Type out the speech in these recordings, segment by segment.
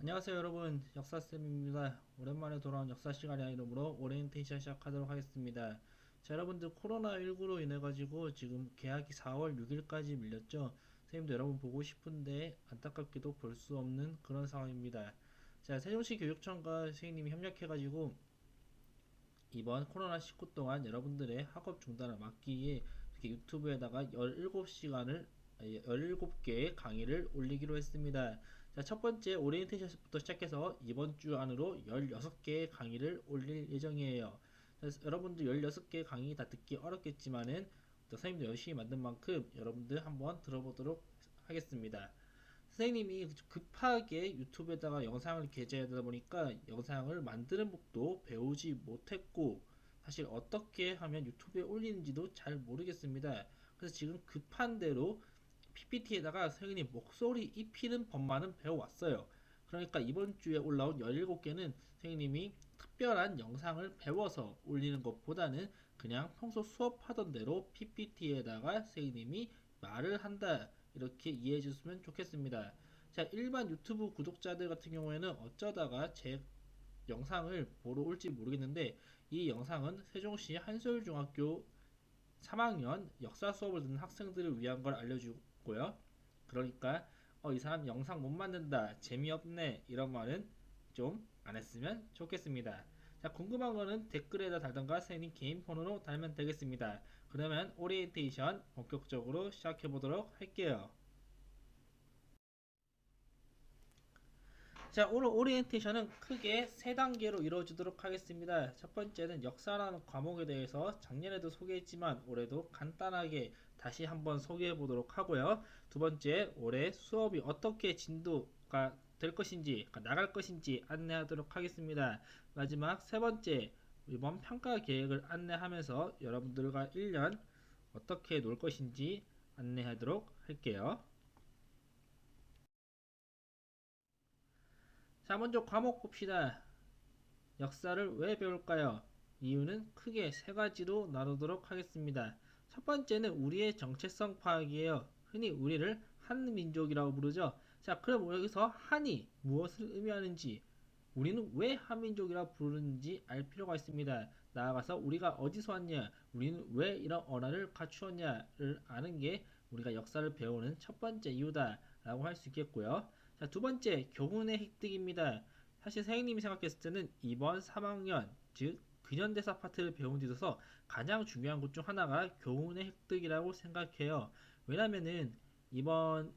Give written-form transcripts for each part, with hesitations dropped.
안녕하세요 여러분, 역사쌤입니다. 오랜만에 돌아온 역사 시간이라는 이름으로 오리엔테이션 시작하도록 하겠습니다. 자, 여러분들 코로나19로 인해 가지고 지금 개학이 4월 6일까지 밀렸죠. 선생님도 여러분 보고 싶은데 안타깝게도 볼 수 없는 그런 상황입니다. 자, 세종시 교육청과 선생님이 협력해 가지고 이번 코로나19 동안 여러분들의 학업 중단을 막기 위해 이렇게 유튜브에다가 17개의 강의를 올리기로 했습니다. 자, 첫 번째 오리엔테이션부터 시작해서 이번 주 안으로 16개의 강의를 올릴 예정이에요. 여러분들 16개 강의 다 듣기 어렵겠지만은 선생님도 열심히 만든 만큼 여러분들 한번 들어보도록 하겠습니다. 선생님이 급하게 유튜브에다가 영상을 게재하다 보니까 영상을 만드는 법도 배우지 못했고 사실 어떻게 하면 유튜브에 올리는지도 잘 모르겠습니다. 그래서 지금 급한 대로 PPT에다가 선생님 목소리 입히는 법만은 배워왔어요. 그러니까 이번 주에 올라온 17개는 선생님이 특별한 영상을 배워서 올리는 것보다는 그냥 평소 수업하던 대로 PPT에다가 선생님이 말을 한다, 이렇게 이해해 주셨으면 좋겠습니다. 자, 일반 유튜브 구독자들 같은 경우에는 어쩌다가 제 영상을 보러 올지 모르겠는데 이 영상은 세종시 한솔중학교 3학년 역사 수업을 듣는 학생들을 위한 걸 알려주고요. 그러니까 이 사람 영상 못 만든다, 재미없네, 이런 말은 좀 안 했으면 좋겠습니다. 자, 궁금한 거는 댓글에다 달던가 선생님 개인 폰으로 달면 되겠습니다. 그러면 오리엔테이션 본격적으로 시작해 보도록 할게요. 자, 오늘 오리엔테이션은 크게 세 단계로 이루어지도록 하겠습니다. 첫 번째는 역사라는 과목에 대해서 작년에도 소개했지만 올해도 간단하게 다시 한번 소개해 보도록 하고요. 두 번째, 올해 수업이 어떻게 진도가 될 것인지, 나갈 것인지 안내하도록 하겠습니다. 마지막 세 번째, 이번 평가 계획을 안내하면서 여러분들과 1년 어떻게 놀 것인지 안내하도록 할게요. 자, 먼저 과목 봅시다. 역사를 왜 배울까요? 이유는 크게 세 가지로 나누도록 하겠습니다. 첫 번째는 우리의 정체성 파악이에요. 흔히 우리를 한민족이라고 부르죠. 자, 그럼 여기서 한이 무엇을 의미하는지, 우리는 왜 한민족이라 부르는지 알 필요가 있습니다. 나아가서 우리가 어디서 왔냐, 우리는 왜 이런 언어를 갖추었냐를 아는 게 우리가 역사를 배우는 첫 번째 이유다라고 할 수 있겠고요. 자, 두 번째, 교훈의 획득입니다. 사실 선생님이 생각했을 때는 이번 3학년, 즉 근현대사 파트를 배운 데 있어서 가장 중요한 것 중 하나가 교훈의 획득이라고 생각해요. 왜냐면은 이번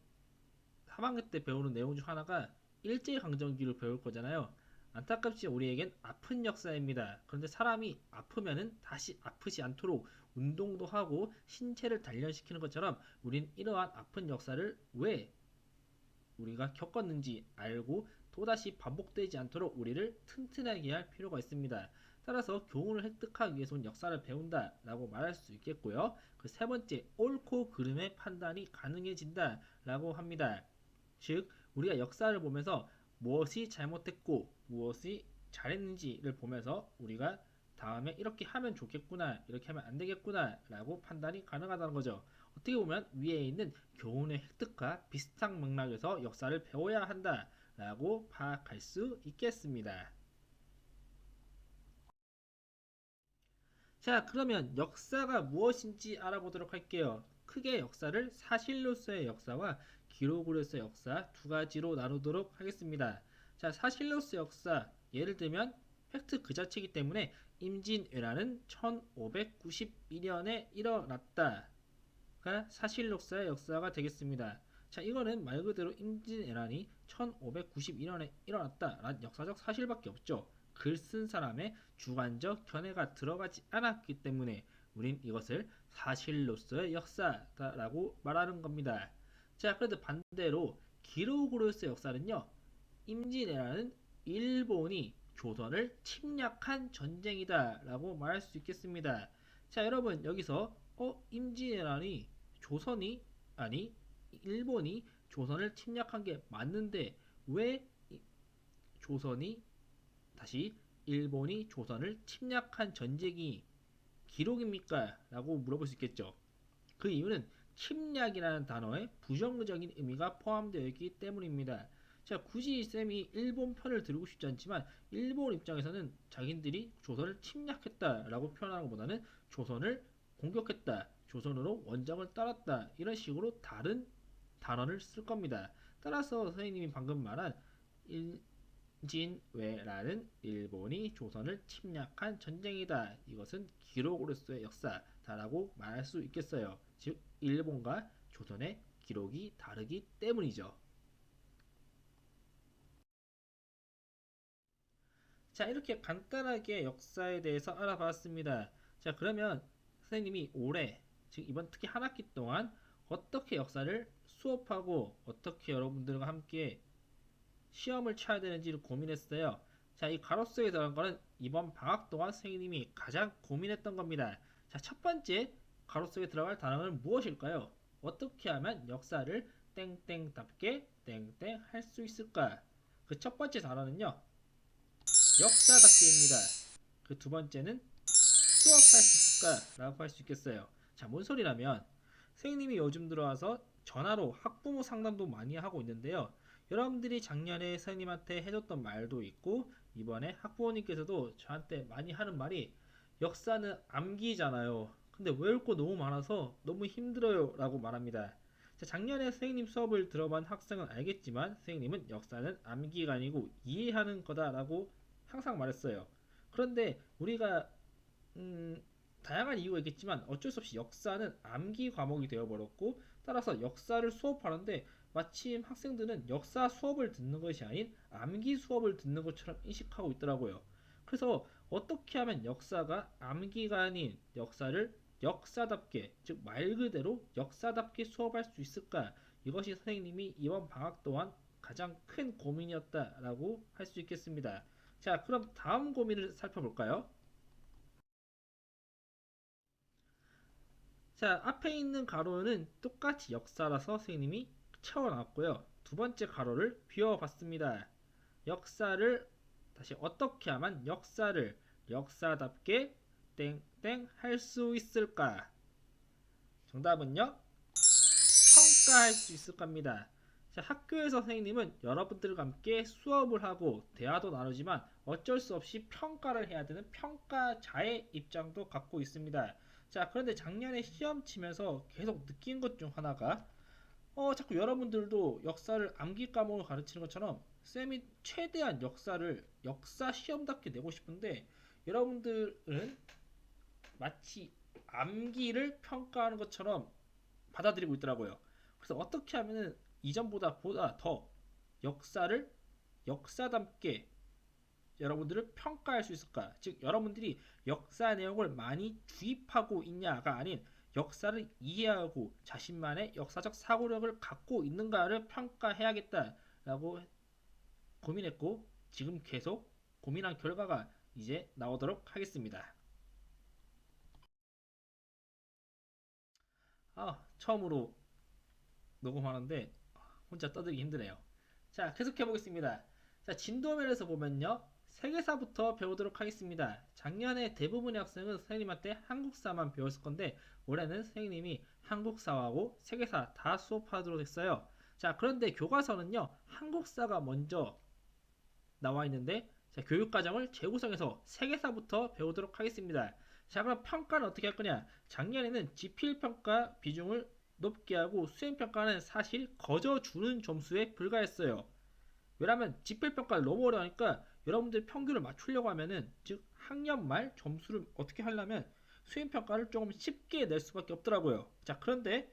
3학년 때 배우는 내용 중 하나가 일제강점기를 배울 거잖아요. 안타깝지 우리에겐 아픈 역사입니다. 그런데 사람이 아프면은 다시 아프지 않도록 운동도 하고 신체를 단련시키는 것처럼 우린 이러한 아픈 역사를 왜 우리가 겪었는지 알고 또다시 반복되지 않도록 우리를 튼튼하게 할 필요가 있습니다. 따라서 교훈을 획득하기 위해서는 역사를 배운다 라고 말할 수 있겠고요. 그 세 번째, 옳고 그름의 판단이 가능해진다 라고 합니다. 즉, 우리가 역사를 보면서 무엇이 잘못했고 무엇이 잘했는지를 보면서 우리가 다음에 이렇게 하면 좋겠구나, 이렇게 하면 안 되겠구나 라고 판단이 가능하다는 거죠. 어떻게 보면 위에 있는 교훈의 획득과 비슷한 맥락에서 역사를 배워야 한다 라고 파악할 수 있겠습니다. 자, 그러면 역사가 무엇인지 알아보도록 할게요. 크게 역사를 사실로서의 역사와 기록으로서의 역사 두 가지로 나누도록 하겠습니다. 자, 사실로서의 역사, 예를 들면 팩트 그 자체이기 때문에 임진왜란은 1591년에 일어났다 가 사실록사의 역사가 되겠습니다. 자, 이거는 말 그대로 임진왜란이 1591년에 일어났다라는 역사적 사실밖에 없죠. 글 쓴 사람의 주관적 견해가 들어가지 않았기 때문에 우린 이것을 사실로서의 역사다라고 말하는 겁니다. 자, 그런데 반대로 기록으로서의 역사는요. 임진왜란은 일본이 조선을 침략한 전쟁이다라고 말할 수 있겠습니다. 자, 여러분 여기서 임진왜란이 조선이 아니 일본이 조선을 침략한 게 맞는데 왜 조선이 다시 일본이 조선을 침략한 전쟁이 기록입니까? 라고 물어볼 수 있겠죠. 그 이유는 침략이라는 단어에 부정적인 의미가 포함되어 있기 때문입니다. 자, 굳이 쌤이 일본 편을 들고 싶지 않지만 일본 입장에서는 자기들이 조선을 침략했다라고 표현하는 것보다는 조선을 공격했다, 조선으로 원정을 따랐다 이런 식으로 다른 단어를 쓸 겁니다. 따라서 선생님이 방금 말한 임진왜란은 일본이 조선을 침략한 전쟁이다. 이것은 기록으로서의 역사다라고 말할 수 있겠어요. 즉 일본과 조선의 기록이 다르기 때문이죠. 자, 이렇게 간단하게 역사에 대해서 알아봤습니다. 자, 그러면 선생님이 올해, 즉 이번 특히 한 학기 동안 어떻게 역사를 수업하고 어떻게 여러분들과 함께 시험을 쳐야 되는지를 고민했어요. 자, 이 가로수에 들어간 거는 이번 방학 동안 선생님이 가장 고민했던 겁니다. 자, 첫 번째 가로수에 들어갈 단어는 무엇일까요? 어떻게 하면 역사를 땡땡답게 땡땡 할 수 있을까? 그 첫 번째 단어는요, 역사답게입니다. 그 두 번째는 수업할 수 있을까? 라고 할 수 있겠어요. 자, 뭔 소리라면 선생님이 요즘 들어와서 전화로 학부모 상담도 많이 하고 있는데요. 여러분들이 작년에 선생님한테 해줬던 말도 있고 이번에 학부모님께서도 저한테 많이 하는 말이 역사는 암기잖아요. 근데 외울 거 너무 많아서 너무 힘들어요 라고 말합니다. 자, 작년에 선생님 수업을 들어본 학생은 알겠지만 선생님은 역사는 암기가 아니고 이해하는 거다라고 항상 말했어요. 그런데 우리가 음, 다양한 이유가 있겠지만 어쩔 수 없이 역사는 암기 과목이 되어버렸고 따라서 역사를 수업하는데 마침 학생들은 역사 수업을 듣는 것이 아닌 암기 수업을 듣는 것처럼 인식하고 있더라고요. 그래서 어떻게 하면 역사가 암기가 아닌 역사를 역사답게, 즉 말 그대로 역사답게 수업할 수 있을까? 이것이 선생님이 이번 방학 동안 가장 큰 고민이었다라고 할 수 있겠습니다. 자, 그럼 다음 고민을 살펴볼까요? 자, 앞에 있는 가로는 똑같이 역사라서 선생님이 채워놨고요. 두 번째 가로를 비워봤습니다. 역사를 다시 어떻게 하면 역사를 역사답게 땡땡 할 수 있을까? 정답은요? 평가할 수 있을 겁니다. 자, 학교에서 선생님은 여러분들과 함께 수업을 하고 대화도 나누지만 어쩔 수 없이 평가를 해야 되는 평가자의 입장도 갖고 있습니다. 자, 그런데 작년에 시험 치면서 계속 느낀 것 중 하나가 자꾸 여러분들도 역사를 암기 과목을 가르치는 것처럼 쌤이 최대한 역사를 역사 시험답게 내고 싶은데 여러분들은 마치 암기를 평가하는 것처럼 받아들이고 있더라고요. 그래서 어떻게 하면은 이전보다 보다 더 역사를 역사답게 여러분들을 평가할 수 있을까? 즉 여러분들이 역사 내용을 많이 주입하고 있냐가 아닌 역사를 이해하고 자신만의 역사적 사고력을 갖고 있는가를 평가해야겠다라고 고민했고 지금 계속 고민한 결과가 이제 나오도록 하겠습니다. 처음으로 녹음하는데 혼자 떠들기 힘드네요. 자, 계속해 보겠습니다. 자, 진도면에서 보면요. 세계사부터 배우도록 하겠습니다. 작년에 대부분의 학생은 선생님한테 한국사만 배웠을 건데 올해는 선생님이 한국사하고 세계사 다 수업하도록 했어요. 자, 그런데 교과서는요. 한국사가 먼저 나와 있는데 자, 교육과정을 재구성해서 세계사부터 배우도록 하겠습니다. 자, 그럼 평가는 어떻게 할 거냐? 작년에는 지필평가 비중을 높게 하고 수행평가는 사실 거저 주는 점수에 불과했어요. 왜냐면 지필평가를 너무 어려우니까 여러분들 평균을 맞추려고 하면은 즉 학년 말 점수를 어떻게 하려면 수행평가를 조금 쉽게 낼 수밖에 없더라고요. 자, 그런데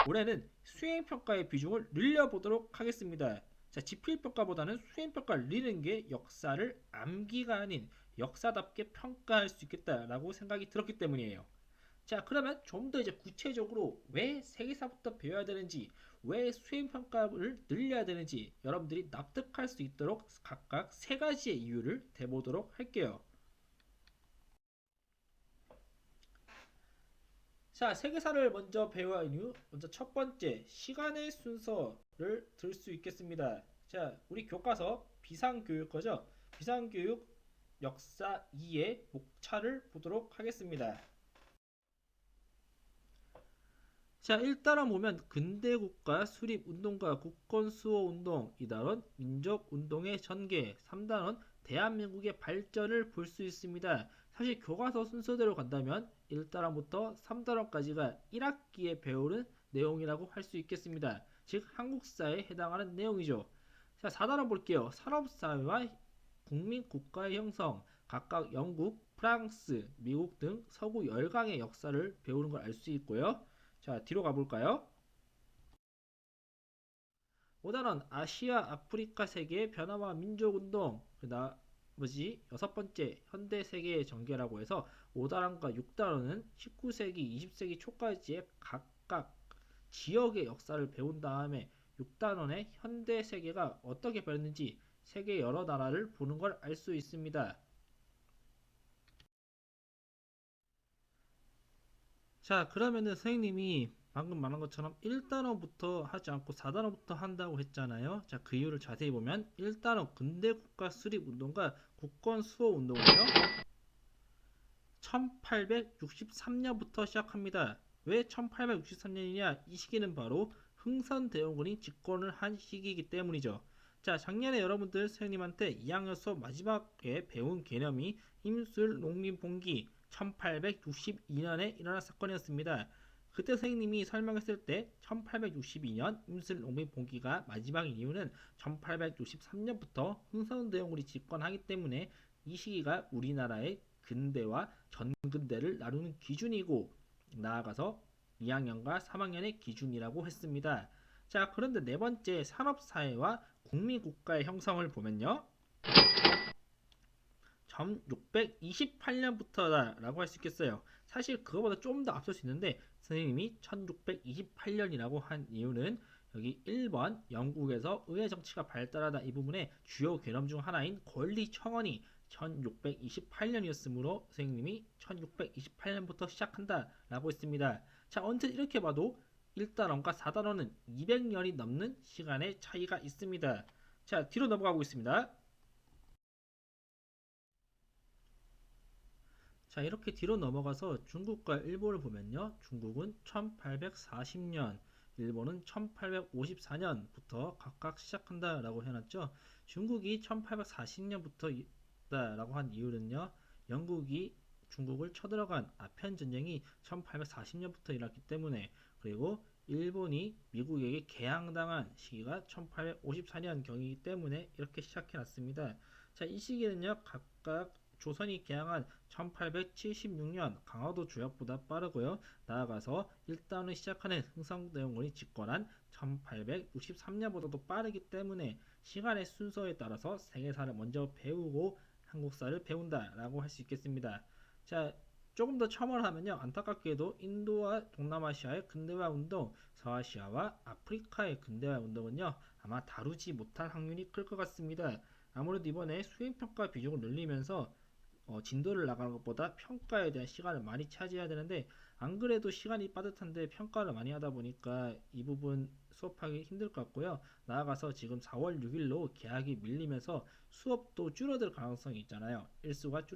올해는 수행평가의 비중을 늘려보도록 하겠습니다. 자, 지필평가보다는 수행평가를 늘리는 게 역사를 암기가 아닌 역사답게 평가할 수 있겠다라고 생각이 들었기 때문이에요. 자, 그러면 좀 더 이제 구체적으로 왜 세계사부터 배워야 되는지, 왜 수행평가를 늘려야 되는지 여러분들이 납득할 수 있도록 각각 세 가지의 이유를 대보도록 할게요. 자, 세계사를 먼저 배워야 하는 이유. 먼저 첫 번째, 시간의 순서를 들 수 있겠습니다. 자, 우리 교과서 비상교육과죠. 비상교육 역사 2의 목차를 보도록 하겠습니다. 자, 1단원 보면 근대국가 수립운동과 국권수호운동, 2단원 민족운동의 전개, 3단원 대한민국의 발전을 볼 수 있습니다. 사실 교과서 순서대로 간다면 1단원부터 3단원까지가 1학기에 배우는 내용이라고 할 수 있겠습니다. 즉 한국사에 해당하는 내용이죠. 자, 4단원 볼게요. 산업사회와 국민국가의 형성, 각각 영국, 프랑스, 미국 등 서구 열강의 역사를 배우는 걸 알 수 있고요. 자, 뒤로 가볼까요? 5단원 아시아, 아프리카 세계의 변화와 민족운동. 그 나머지 여섯 번째 현대 세계의 전개라고 해서 5단원과 6단원은 19세기, 20세기 초까지의 각각 지역의 역사를 배운 다음에 6단원의 현대 세계가 어떻게 변했는지 세계 여러 나라를 보는 걸 알 수 있습니다. 자, 그러면은 선생님이 방금 말한 것처럼 1단원부터 하지 않고 4단원부터 한다고 했잖아요. 자, 그 이유를 자세히 보면 1단원 근대국가 수립운동과 국권수호운동은요 1863년부터 시작합니다. 왜 1863년이냐? 이 시기는 바로 흥선대원군이 집권을 한 시기이기 때문이죠. 자, 작년에 여러분들 선생님한테 2학년 수업 마지막에 배운 개념이 임술농민봉기 1862년에 일어난 사건이었습니다. 그때 선생님이 설명했을 때 1862년 임술농민봉기가 마지막인 이유는 1863년부터 흥선대원군이 집권하기 때문에 이 시기가 우리나라의 근대와 전근대를 나누는 기준이고 나아가서 2학년과 3학년의 기준이라고 했습니다. 자, 그런데 네 번째 산업사회와 국민국가의 형성을 보면요. 1628년부터다라고 할 수 있겠어요. 사실 그거보다 좀 더 앞설 수 있는데 선생님이 1628년이라고 한 이유는 여기 1번 영국에서 의회 정치가 발달하다 이 부분의 주요 개념 중 하나인 권리청원이 1628년이었으므로 선생님이 1628년부터 시작한다라고 했습니다. 자, 언뜻 이렇게 봐도 1단원과 4단원은 200년이 넘는 시간의 차이가 있습니다. 자, 뒤로 넘어가고 있습니다. 자, 이렇게 뒤로 넘어가서 중국과 일본을 보면요. 중국은 1840년, 일본은 1854년부터 각각 시작한다라고 해놨죠. 중국이 1840년부터 라고 한 이유는요. 영국이 중국을 쳐들어간 아편 전쟁이 1840년부터 일어났기 때문에 그리고 일본이 미국에게 개항당한 시기가 1854년경이기 때문에 이렇게 시작해놨습니다. 자, 이 시기는요. 각각 조선이 개항한 1876년 강화도 조약보다 빠르고요. 나아가서 일단은 시작하는 흥성대원군이 집권한 1863년보다도 빠르기 때문에 시간의 순서에 따라서 세계사를 먼저 배우고 한국사를 배운다라고 할 수 있겠습니다. 자, 조금 더 첨언을 하면요. 안타깝게도 인도와 동남아시아의 근대화 운동, 서아시아와 아프리카의 근대화 운동은요. 아마 다루지 못할 확률이 클 것 같습니다. 아무래도 이번에 수행평가 비중을 늘리면서 진도를 나가는 것보다 평가에 대한 시간을 많이 차지해야 되는데 안 그래도 시간이 빠듯한데 평가를 많이 하다 보니까 이 부분 수업하기 힘들 것 같고요. 나아가서 지금 4월 6일로 개학이 밀리면서 수업도 줄어들 가능성이 있잖아요. 일수가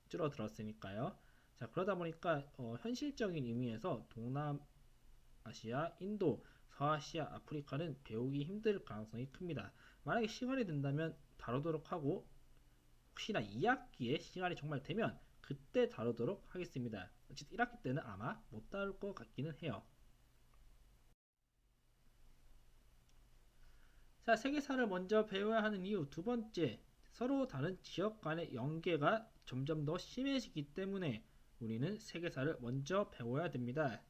줄어들었으니까요. 자, 그러다 보니까 현실적인 의미에서 동남아시아, 인도, 서아시아, 아프리카는 배우기 힘들 가능성이 큽니다. 만약에 시간이 된다면 다루도록 하고 혹시나 2학기에 시간이 정말 되면 그때 다루도록 하겠습니다. 어쨌든 1학기 때는 아마 못 다룰 것 같기는 해요. 자, 세계사를 먼저 배워야 하는 이유 두 번째, 서로 다른 지역 간의 연계가 점점 더 심해지기 때문에 우리는 세계사를 먼저 배워야 됩니다.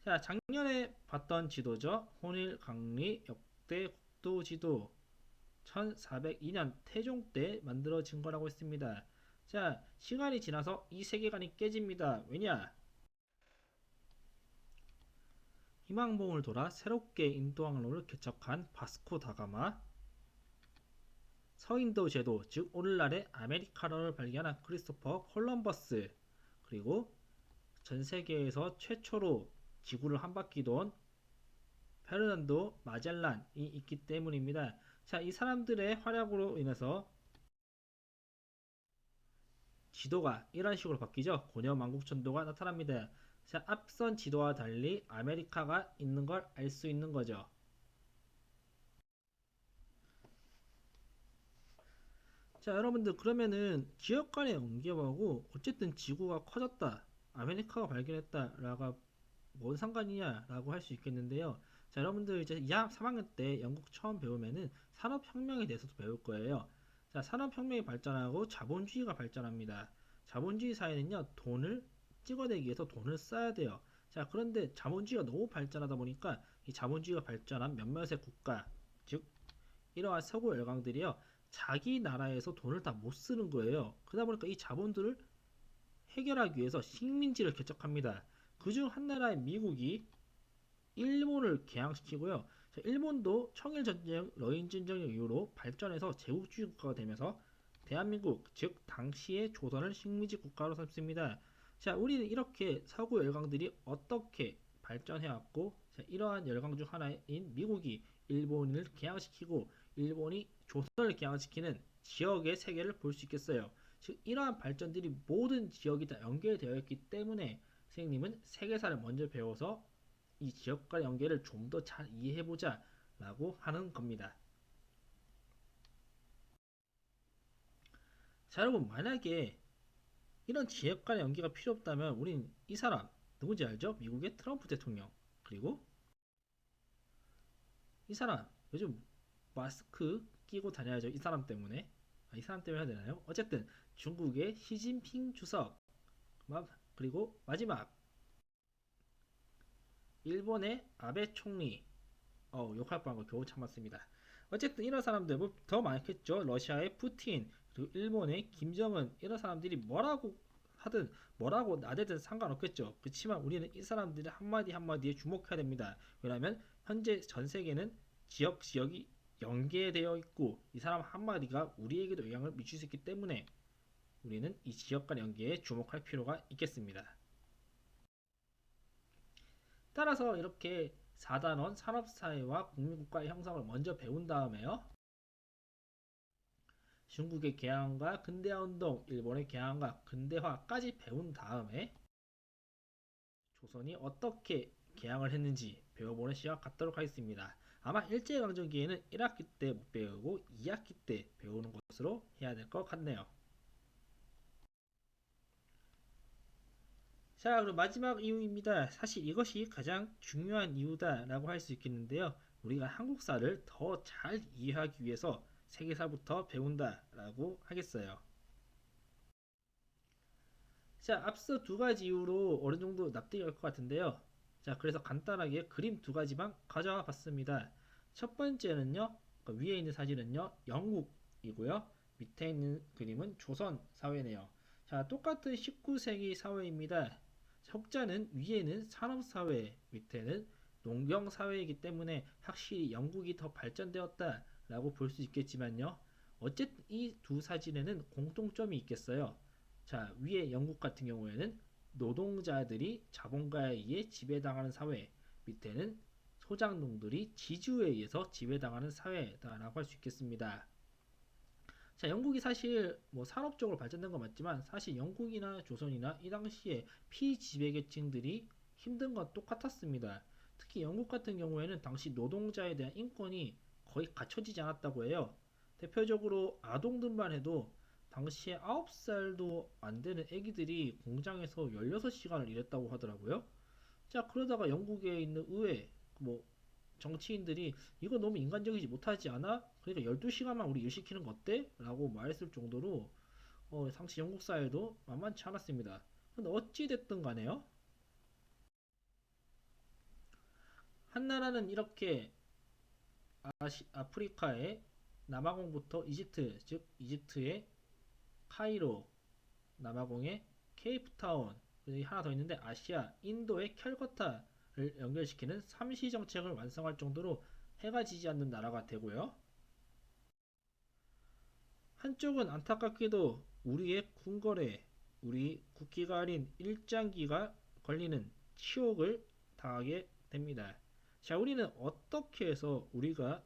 자, 작년에 봤던 지도죠. 혼일강리 역대 국도지도 1402년 태종 때 만들어진 거라고 했습니다. 자, 시간이 지나서 이 세계관이 깨집니다. 왜냐? 희망봉을 돌아 새롭게 인도항로를 개척한 바스코 다가마, 서인도 제도, 즉 오늘날의 아메리카노를 발견한 크리스토퍼 콜럼버스, 그리고 전 세계에서 최초로 지구를 한 바퀴 돈 페르난도 마젤란이 있기 때문입니다. 자, 이 사람들의 활약으로 인해서 지도가 이런 식으로 바뀌죠. 고려만국천도가 나타납니다. 자, 앞선 지도와 달리 아메리카가 있는 걸 알 수 있는 거죠. 자, 여러분들 그러면은 지역 간의 옮겨하고 어쨌든 지구가 커졌다. 아메리카가 발견했다라가 뭔 상관이냐라고 할 수 있겠는데요. 자, 여러분들 이제 2학 3학년 때 영국 처음 배우면은 산업혁명에 대해서도 배울 거예요. 자, 산업혁명이 발전하고 자본주의가 발전합니다. 자본주의 사회는요, 돈을 찍어내기 위해서 돈을 써야 돼요. 자, 그런데 자본주의가 너무 발전하다 보니까 이 자본주의가 발전한 몇몇의 국가, 즉 이러한 서구 열강들이요, 자기 나라에서 돈을 다 못 쓰는 거예요. 그러다 보니까 이 자본들을 해결하기 위해서 식민지를 개척합니다. 그중 한 나라인 미국이 일본을 개항시키고요. 자, 일본도 청일전쟁, 러인전쟁 이후로 발전해서 제국주의 국가가 되면서 대한민국, 즉 당시의 조선을 식민지 국가로 삼습니다. 자, 우리는 이렇게 서구 열강들이 어떻게 발전해왔고, 자, 이러한 열강 중 하나인 미국이 일본을 개항시키고 일본이 조선을 개항시키는 지역의 세계를 볼 수 있겠어요. 즉 이러한 발전들이 모든 지역이 다 연결되어 있기 때문에 선생님은 세계사를 먼저 배워서 이 지역과 연계를 좀 더 잘 이해해보자 라고 하는 겁니다. 자, 여러분 만약에 이런 지역 간의 연계가 필요 없다면 우린 이 사람 누군지 알죠? 미국의 트럼프 대통령. 그리고 이 사람 요즘 마스크 끼고 다녀야죠. 이 사람 때문에. 이 사람 때문에 해야 되나요? 어쨌든 중국의 시진핑 주석. 그리고 마지막 일본의 아베 총리. 욕할 뻔한 거 겨우 참았습니다. 어쨌든 이런 사람들 뭐더 많겠죠. 러시아의 푸틴, 그리고 일본의 김정은, 이런 사람들이 뭐라고 하든 뭐라고 나대든 상관없겠죠. 그렇지만 우리는 이 사람들의 한마디 한마디에 주목해야 됩니다. 왜냐하면 현재 전 세계는 지역이 연계되어 있고 이 사람 한마디가 우리에게도 영향을 미칠 수 있기 때문에 우리는 이 지역 간 연계에 주목할 필요가 있겠습니다. 따라서 이렇게 4단원 산업사회와 국민국가의 형성을 먼저 배운 다음에요. 중국의 개항과 근대화운동, 일본의 개항과 근대화까지 배운 다음에 조선이 어떻게 개항을 했는지 배워보는 시간 갖도록 하겠습니다. 아마 일제강점기에는 1학기 때 못 배우고 2학기 때 배우는 것으로 해야 될 것 같네요. 자, 그럼 마지막 이유입니다. 사실 이것이 가장 중요한 이유다라고 할 수 있겠는데요. 우리가 한국사를 더 잘 이해하기 위해서 세계사부터 배운다라고 하겠어요. 자, 앞서 두 가지 이유로 어느 정도 납득이 갈 것 같은데요. 자, 그래서 간단하게 그림 두 가지만 가져와 봤습니다. 첫 번째는요, 위에 있는 사진은요, 영국이고요. 밑에 있는 그림은 조선 사회네요. 자, 똑같은 19세기 사회입니다. 석자는 위에는 산업사회, 밑에는 농경사회이기 때문에 확실히 영국이 더 발전되었다라고 볼 수 있겠지만요. 어쨌든 이 두 사진에는 공통점이 있겠어요. 자, 위에 영국 같은 경우에는 노동자들이 자본가에 의해 지배당하는 사회, 밑에는 소작농들이 지주에 의해서 지배당하는 사회다라고 할 수 있겠습니다. 자, 영국이 사실 뭐 산업적으로 발전된 건 맞지만 사실 영국이나 조선이나 이 당시에 피지배계층들이 힘든 건 똑같았습니다. 특히 영국 같은 경우에는 당시 노동자에 대한 인권이 거의 갖춰지지 않았다고 해요. 대표적으로 아동들만 해도 당시에 9살도 안 되는 애기들이 공장에서 16시간을 일했다고 하더라고요. 자, 그러다가 영국에 있는 의회, 뭐 정치인들이 이거 너무 인간적이지 못하지 않아? 그러니까 12시간만 우리 일 시키는 거 어때? 라고 말했을 정도로 당시 영국 사회도 만만치 않았습니다. 근데 어찌됐든 간에요. 한 나라는 이렇게 아프리카의 남아공부터 이집트, 즉 이집트의 카이로, 남아공의 케이프타운, 그리고 하나 더 있는데 아시아, 인도의 캘커타를 연결시키는 삼시 정책을 완성할 정도로 해가 지지 않는 나라가 되고요. 한쪽은 안타깝게도 우리의 궁궐에 우리 국기가 아닌 일장기가 걸리는 치욕을 당하게 됩니다. 자, 우리는 어떻게 해서 우리가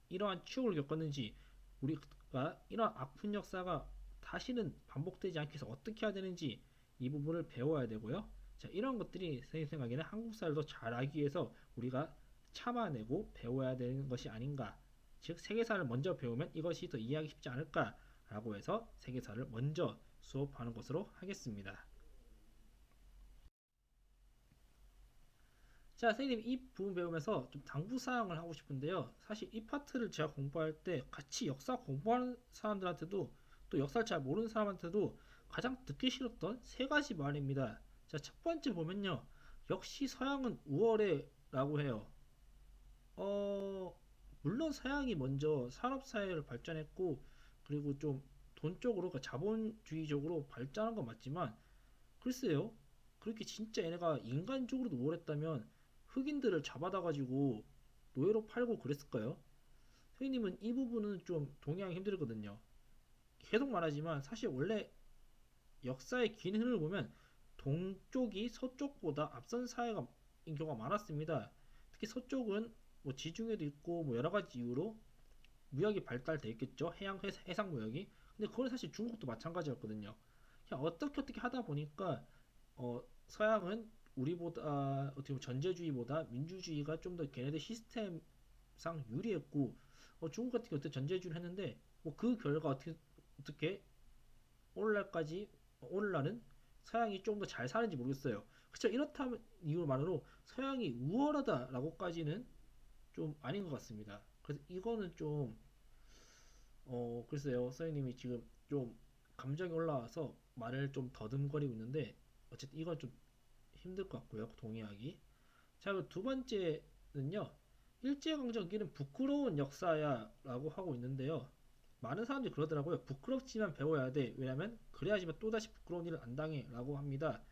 이러한 치욕을 겪었는지, 우리가 이러한 아픈 역사가 다시는 반복되지 않기 위해서 어떻게 해야 되는지 이 부분을 배워야 되고요. 자, 이런 것들이 제 생각에는 한국사를 더 잘하기 위해서 우리가 참아내고 배워야 되는 것이 아닌가. 즉 세계사를 먼저 배우면 이것이 더 이해하기 쉽지 않을까라고 해서 세계사를 먼저 수업하는 것으로 하겠습니다. 자, 선생님 이 부분 배우면서 좀 당부사항을 하고 싶은데요. 사실 이 파트를 제가 공부할 때 같이 역사 공부하는 사람들한테도 또 역사를 잘 모르는 사람한테도 가장 듣기 싫었던 세 가지 말입니다. 자, 첫 번째 보면요. 역시 서양은 우월해라고 해요. 어, 물론 서양이 먼저 산업사회를 발전했고 그리고 좀 돈 쪽으로 그러니까 자본주의적으로 발전한 건 맞지만 글쎄요. 그렇게 진짜 얘네가 인간적으로도 우월했다면 흑인들을 잡아다 가지고 노예로 팔고 그랬을까요? 선생님은 이 부분은 좀 동의하기 힘들거든요. 계속 말하지만 사실 원래 역사의 긴 흐름을 보면 동쪽이 서쪽보다 앞선 사회가 인 경우가 많았습니다. 특히 서쪽은 뭐 지중해도 있고 뭐 여러 가지 이유로 무역이 발달돼 있겠죠. 해상 무역이. 근데 그건 사실 중국도 마찬가지였거든요. 그냥 어떻게 하다 보니까 서양은 우리보다 어떻게 보면 전제주의보다 민주주의가 좀 더 걔네들 시스템상 유리했고 중국 같은 경우 전제주의를 했는데 뭐 그 결과 어떻게 오늘날까지 오늘날은 서양이 좀 더 잘 사는지 모르겠어요. 그쵸 이렇다면 이유만으로 서양이 우월하다라고까지는 좀 아닌 것 같습니다. 그래서 이거는 좀 글쎄요 선생님이 지금 좀 감정이 올라와서 말을 좀 더듬거리고 있는데 어쨌든 이건 좀 힘들 것 같고요. 동의하기. 자, 두 번째는요. 일제강점기는 부끄러운 역사야 라고 하고 있는데요. 많은 사람들이 그러더라고요. 부끄럽지만 배워야 돼. 왜냐면 그래야지만 또다시 부끄러운 일을 안 당해 라고 합니다.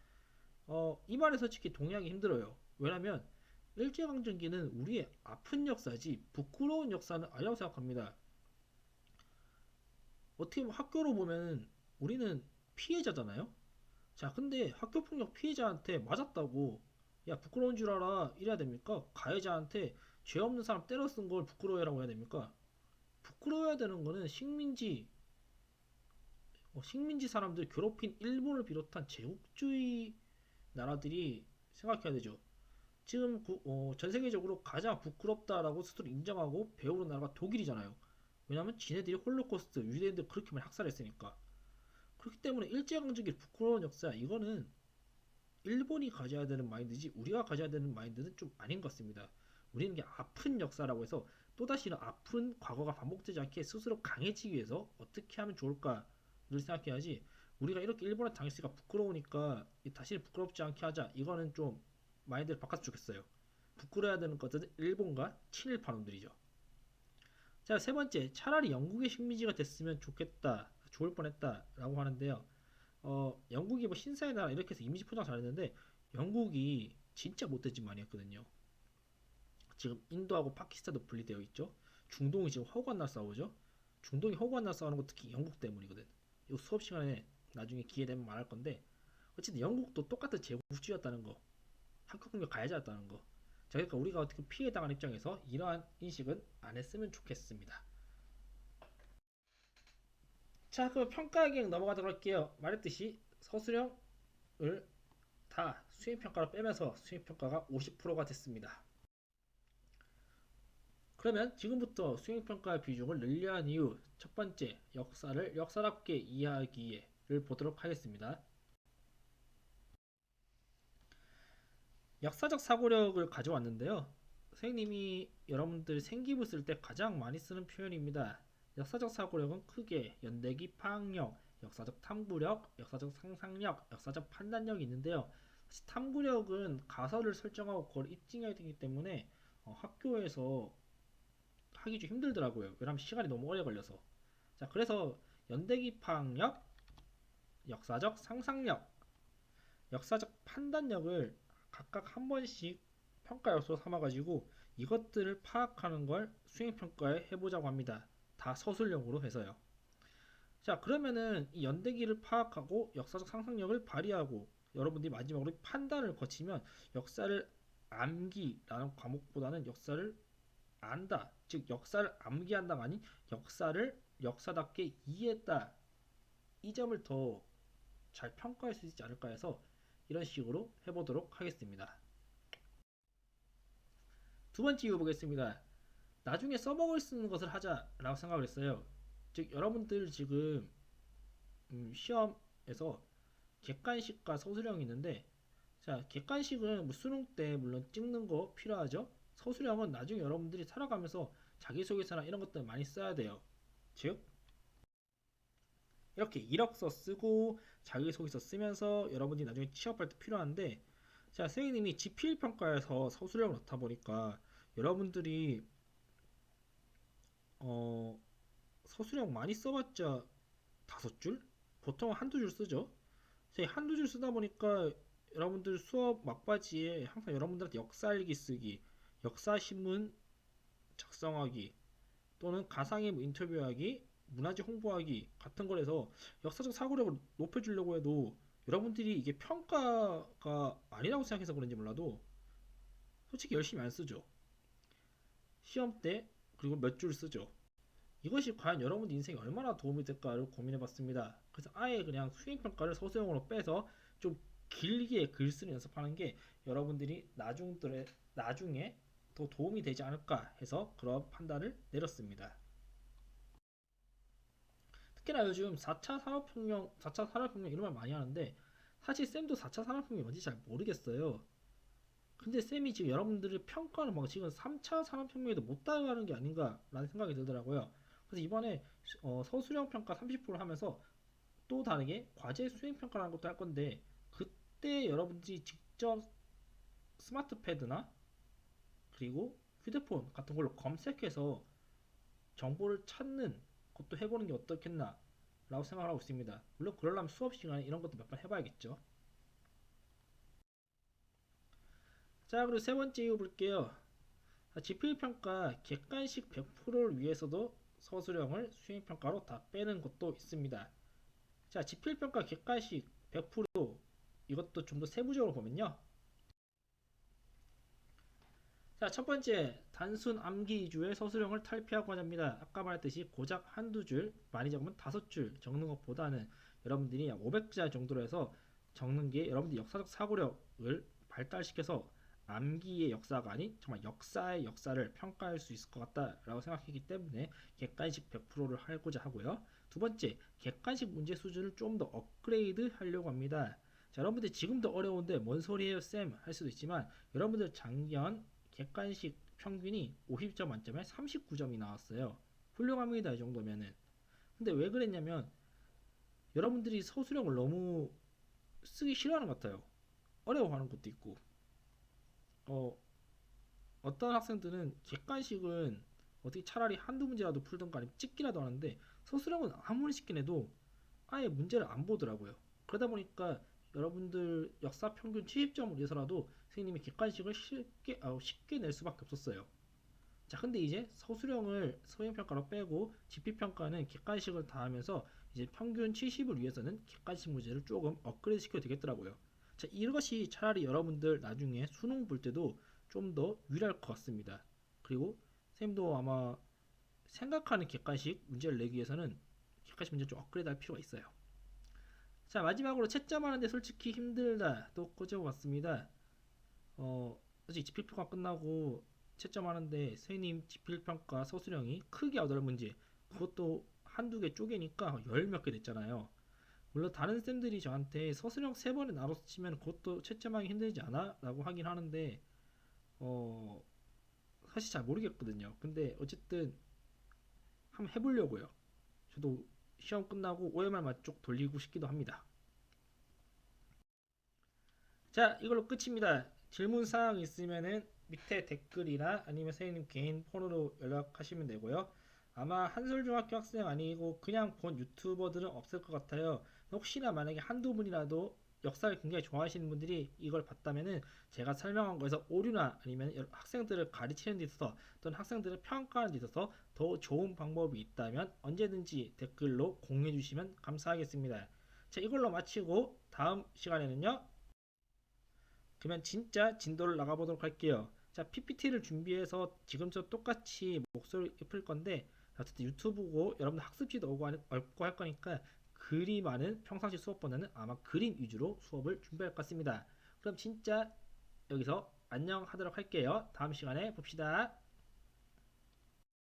이 말에 솔직히 동의하기 힘들어요. 왜냐면 일제강점기는 우리의 아픈 역사지 부끄러운 역사는 아니라고 생각합니다. 어떻게 보면 학교로 보면 우리는 피해자잖아요. 자, 근데 학교폭력 피해자한테 맞았다고 야 부끄러운 줄 알아 이래야 됩니까? 가해자한테 죄 없는 사람 때려 쓴 걸 부끄러워라고 해야 됩니까? 부끄러워야 되는 거는 식민지 사람들 괴롭힌 일본을 비롯한 제국주의 나라들이 생각해야 되죠. 지금 전 세계적으로 가장 부끄럽다라고 스스로 인정하고 배우는 나라가 독일이잖아요. 왜냐면 지네들이 홀로코스트 유대인들 그렇게 많이 학살했으니까. 그렇기 때문에 일제강점기 부끄러운 역사 이거는 일본이 가져야 되는 마인드지 우리가 가져야 되는 마인드는 좀 아닌 것 같습니다. 우리는 이게 아픈 역사라고 해서 또다시 이런 아픈 과거가 반복되지 않게 스스로 강해지기 위해서 어떻게 하면 좋을까를 생각해야지 우리가 이렇게 일본한테 당했으니까 부끄러우니까 다시는 부끄럽지 않게 하자 이거는 좀 마인드를 바꿔서 좋겠어요. 부끄러워야 되는 것들은 일본과 친일파 놈들이죠. 자, 세 번째 차라리 영국의 식민지가 됐으면 좋겠다 좋을 뻔했다라고 하는데요. 영국이 뭐 신사의 나라 이렇게 해서 이미지 포장 잘했는데 영국이 진짜 못된 짓 많이 했거든요. 지금 인도하고 파키스탄도 분리되어 있죠. 중동이 지금 허구한 날 싸우죠. 중동이 허구한 날 싸우는 거 특히 영국 때문이거든. 이 수업 시간에 나중에 기회 되면 말할 건데 어쨌든 영국도 똑같은 제국주의였다는 거, 학교폭력 가해자였다는 거. 자, 그러니까 우리가 어떻게 피해 당한 입장에서 이러한 인식은 안 했으면 좋겠습니다. 자, 그럼 평가 기행 넘어가도록 할게요. 말했듯이 서술형을 다 수행평가로 빼면서 수행평가가 50%가 됐습니다. 그러면 지금부터 수행평가 비중을 늘려한 이유 첫 번째, 역사를 역사답게 이해하기를 보도록 하겠습니다. 역사적 사고력을 가져왔는데요. 선생님이 여러분들 생기부 쓸 때 가장 많이 쓰는 표현입니다. 역사적 사고력은 크게 연대기 파악력, 역사적 탐구력, 역사적 상상력, 역사적 판단력이 있는데요. 탐구력은 가설을 설정하고 그걸 입증해야 되기 때문에 학교에서 하기 좀 힘들더라고요. 왜냐하면 시간이 너무 오래 걸려서. 자, 그래서 연대기 파악력, 역사적 상상력, 역사적 판단력을 각각 한 번씩 평가 요소 삼아가지고 이것들을 파악하는 걸 수행평가에 해보자고 합니다. 다 서술형으로 해서요. 자, 그러면은 이 연대기를 파악하고 역사적 상상력을 발휘하고 여러분들이 마지막으로 판단을 거치면 역사를 암기라는 과목보다는 역사를 안다. 즉 역사를 암기한다가 아닌 역사를 역사답게 이해했다. 이 점을 더 잘 평가할 수 있지 않을까 해서 이런 식으로 해보도록 하겠습니다. 두 번째 이유 보겠습니다. 나중에 써먹을 수 있는 것을 하자라고 생각을 했어요. 즉 여러분들 지금 시험에서 객관식과 서술형이 있는데, 자 객관식은 뭐 수능 때 물론 찍는 거 필요하죠. 서술형은 나중에 여러분들이 살아가면서 자기소개서나 이런 것들 많이 써야 돼요. 즉 이렇게 이력서 쓰고 자기소개서 쓰면서 여러분들이 나중에 취업할 때 필요한데, 자 선생님이 GPL 평가에서 서술형을 넣다 보니까 여러분들이 어 서술형 많이 써봤자 5줄? 보통 한두 줄 쓰죠. 저희 한두 줄 쓰다 보니까 여러분들 수업 막바지에 항상 여러분들한테 역사일기 쓰기, 역사신문 작성하기, 또는 가상의 뭐 인터뷰하기, 문화재 홍보하기 같은 거에서 역사적 사고력을 높여주려고 해도 여러분들이 이게 평가가 아니라고 생각해서 그런지 몰라도 솔직히 열심히 안 쓰죠. 시험 때 그리고 몇 줄 쓰죠. 이것이 과연 여러분들 인생에 얼마나 도움이 될까를 고민해봤습니다. 그래서 아예 그냥 수행평가를 서술형으로 빼서 좀 길게 글쓰기 연습하는 게 여러분들이 나중에 더 도움이 되지 않을까 해서 그런 판단을 내렸습니다. 특히나 요즘 4차 산업혁명, 4차 산업혁명 이런 말 많이 하는데 사실 쌤도 4차 산업혁명이 뭔지 잘 모르겠어요. 근데 쌤이 지금 여러분들을 평가하는 방식은 3차 산업혁명에도 못 따라가는 게 아닌가라는 생각이 들더라고요. 그래서 이번에 서술형 평가 30% 하면서 또 다르게 과제 수행 평가라는 것도 할 건데, 그때 여러분들이 직접 스마트패드나 그리고 휴대폰 같은 걸로 검색해서 정보를 찾는 것도 해보는 게 어떻겠나 라고 생각을 하고 있습니다. 물론 그러려면 수업 시간에 이런 것도 몇 번 해봐야겠죠. 자, 그리고 세 번째 이유 볼게요. 지필평가 객관식 100%를 위해서도 서술형을 수행평가로 다 빼는 것도 있습니다. 자, 지필평가 객관식 100% 이것도 좀 더 세부적으로 보면요. 자, 첫 번째, 단순 암기 위주의 서술형을 탈피하고 합니다. 아까 말했듯이 고작 한두 줄, 많이 적으면 5줄 적는 것보다는 여러분들이 약 500자 정도로 해서 적는 게 여러분들 역사적 사고력을 발달시켜서 암기의 역사가 아닌 정말 역사의 역사를 평가할 수 있을 것 같다라고 생각했기 때문에 객관식 100%를 하고자 하고요. 두 번째, 객관식 문제 수준을 좀 더 업그레이드 하려고 합니다. 자, 여러분들 지금도 어려운데 뭔 소리예요 쌤 할 수도 있지만, 여러분들 작년 객관식 평균이 50점 만점에 39점이 나왔어요. 훌륭합니다. 이 정도면은. 근데 왜 그랬냐면 여러분들이 서술형을 너무 쓰기 싫어하는 것 같아요. 어려워하는 것도 있고, 어, 어떤 학생들은 객관식은 어떻게 차라리 한두 문제라도 풀던가 아니면 찍기라도 하는데 서술형은 아무리 쉽긴 해도 아예 문제를 안 보더라고요. 그러다 보니까 여러분들 역사 평균 70점을 위해서라도 선생님이 객관식을 쉽게 낼 수밖에 없었어요. 자, 근데 이제 서술형을 소행평가로 빼고 지필평가는 객관식을 다 하면서 이제 평균 70을 위해서는 객관식 문제를 조금 업그레이드 시켜도 되겠더라고요. 자, 이것이 차라리 여러분들 나중에 수능 볼 때도 좀 더 유리할 것 같습니다. 그리고 쌤도 아마 생각하는 객관식 문제를 내기 위해서는 객관식 문제 좀 업그레이드 할 필요가 있어요. 자, 마지막으로 채점하는데 솔직히 힘들다 또 꽂아봤습니다. 솔직히 지필평가 끝나고 채점하는데 선생님 지필평가 서술형이 크게 얻을 문제, 그것도 한두 개 쪼개니까 열 몇 개 됐잖아요. 물론 다른 쌤들이 저한테 서술형 세 번에 나눠서 치면 그것도 채점하기 힘들지 않아? 라고 하긴 하는데 어, 사실 잘 모르겠거든요. 근데 어쨌든 한번 해보려고요. 저도 시험 끝나고 OMR 쪽 돌리고 싶기도 합니다. 자, 이걸로 끝입니다. 질문 사항 있으면은 밑에 댓글이나 아니면 선생님 개인 폰으로 연락하시면 되고요. 아마 한솔중학교 학생 아니고 그냥 본 유튜버들은 없을 것 같아요. 혹시나 만약에 한두 분이라도 역사를 굉장히 좋아하시는 분들이 이걸 봤다면은 제가 설명한 거에서 오류나 아니면 학생들을 가르치는 데 있어서 또는 학생들을 평가하는 데 있어서 더 좋은 방법이 있다면 언제든지 댓글로 공유해 주시면 감사하겠습니다. 자, 이걸로 마치고 다음 시간에는요, 그러면 진짜 진도를 나가보도록 할게요. 자, PPT를 준비해서 지금처럼 똑같이 목소리 풀 건데, 어쨌든 유튜브고 여러분들 학습지도 오고 할 거니까 글이 많은 평상시 수업보다는 아마 그림 위주로 수업을 준비할 것 같습니다. 그럼 진짜 여기서 안녕 하도록 할게요. 다음 시간에 봅시다.